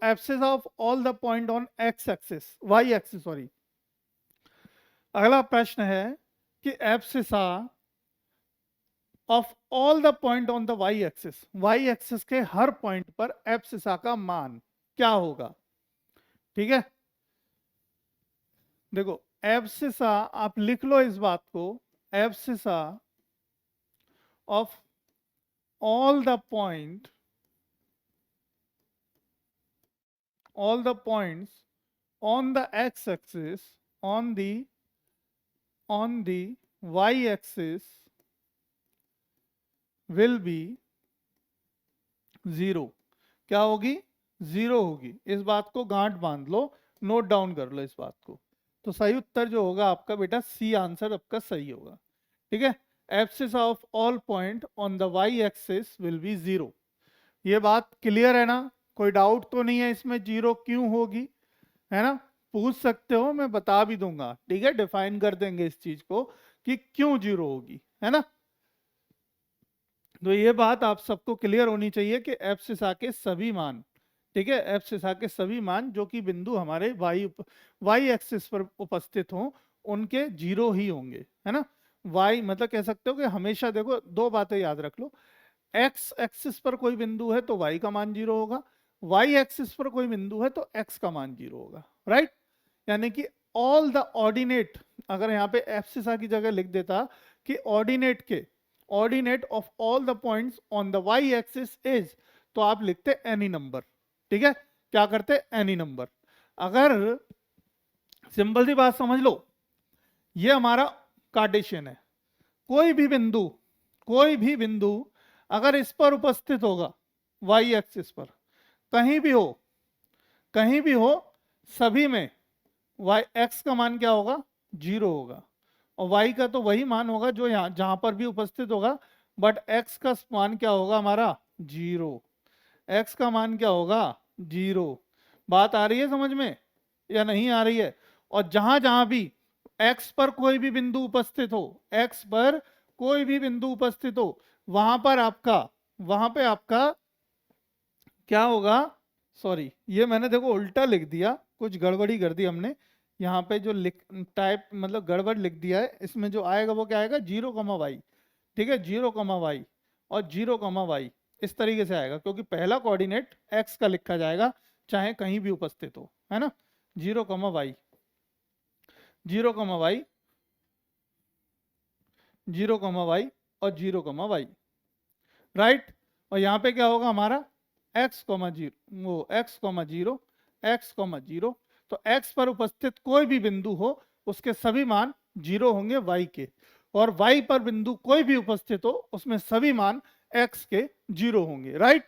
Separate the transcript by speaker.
Speaker 1: Abscess of all the point on x axis, y axis sorry. अगला प्रश्न है कि abscissa of all the point on the y axis, y axis के हर point पर abscissa का मान क्या होगा। ठीक है, देखो एब्सिसा आप लिख लो इस बात को, abscissa of all the point, all the points on the x axis, on the y axis will be 0। क्या होगी, 0 होगी। इस बात को गांठ बांध लो, नोट डाउन कर लो इस बात को। तो सही उत्तर जो होगा आपका बेटा सी आंसर आपका सही होगा। ठीक है, abscissa of all point on the y axis will be 0। ये बात क्लियर है ना, कोई डाउट तो नहीं है इसमें 0 क्यों होगी, है ना। पूछ सकते हो, मैं बता भी दूंगा। ठीक है, डिफाइन कर देंगे इस चीज को कि क्यों 0 होगी, है ना। तो ये बात आप सबको क्लियर होनी चाहिए कि एब्सिसा के सभी मान, ठीक है, एब्सिसा के सभी मान जो कि बिंदु हमारे वाई एक्सिस पर उपस्थित हों उनके 0 ही होंगे, है ना। वाई मतलब कह सकते हो कि हमेशा देखो दो बातें याद रख लो, एक्स एक्सिस पर कोई बिंदु है तो वाई का मान 0 होगा, वाई एक्सिस पर कोई बिंदु है तो एक्स का मान 0 होगा, राइट। यानी कि ऑल द ऑर्डिनेट, अगर यहाँ पे एब्सिसा की जगह लिख देता कि ordinate of all the points on the y axis is, तो आप लिखते एनी नंबर। ठीक है, क्या करते, एनी नंबर। अगर सिंपल सी बात समझ लो, ये हमारा कार्टेशियन है, कोई भी बिंदु अगर इस पर उपस्थित होगा वाई एक्सिस पर, कहीं भी हो सभी में वाई एक्स का मान क्या होगा, 0 होगा, और वाई का तो वही मान होगा जो यहाँ जहां पर भी उपस्थित होगा, बट एक्स का मान क्या होगा हमारा 0, एक्स का मान क्या होगा 0। बात आ रही है समझ में या नहीं आ रही है। और जहां जहां भी एक्स पर कोई भी बिंदु उपस्थित हो, एक्स पर कोई भी बिंदु उपस्थित हो, वहां पे आपका क्या होगा, सॉरी ये मैंने देखो उल्टा लिख दिया, कुछ गड़बड़ी कर दी हमने। यहाँ पे जो लिख टाइप मतलब गड़बड़ लिख दिया है, इसमें जो आएगा वो क्या आएगा 0, ठीक है, 0, और 0, इस तरीके से आएगा, क्योंकि पहला कोऑर्डिनेट एक्स का लिखा जाएगा चाहे कहीं भी उपस्थित हो, है ना। 0, 0, 0, और 0, राइट। और यहाँ पे क्या होगा हमारा x, 0, वो x, 0, x, 0। तो x पर उपस्थित कोई भी बिंदु हो उसके सभी मान 0 होंगे y के, और y पर बिंदु कोई भी उपस्थित हो उसमें सभी मान x के 0 होंगे, राइट।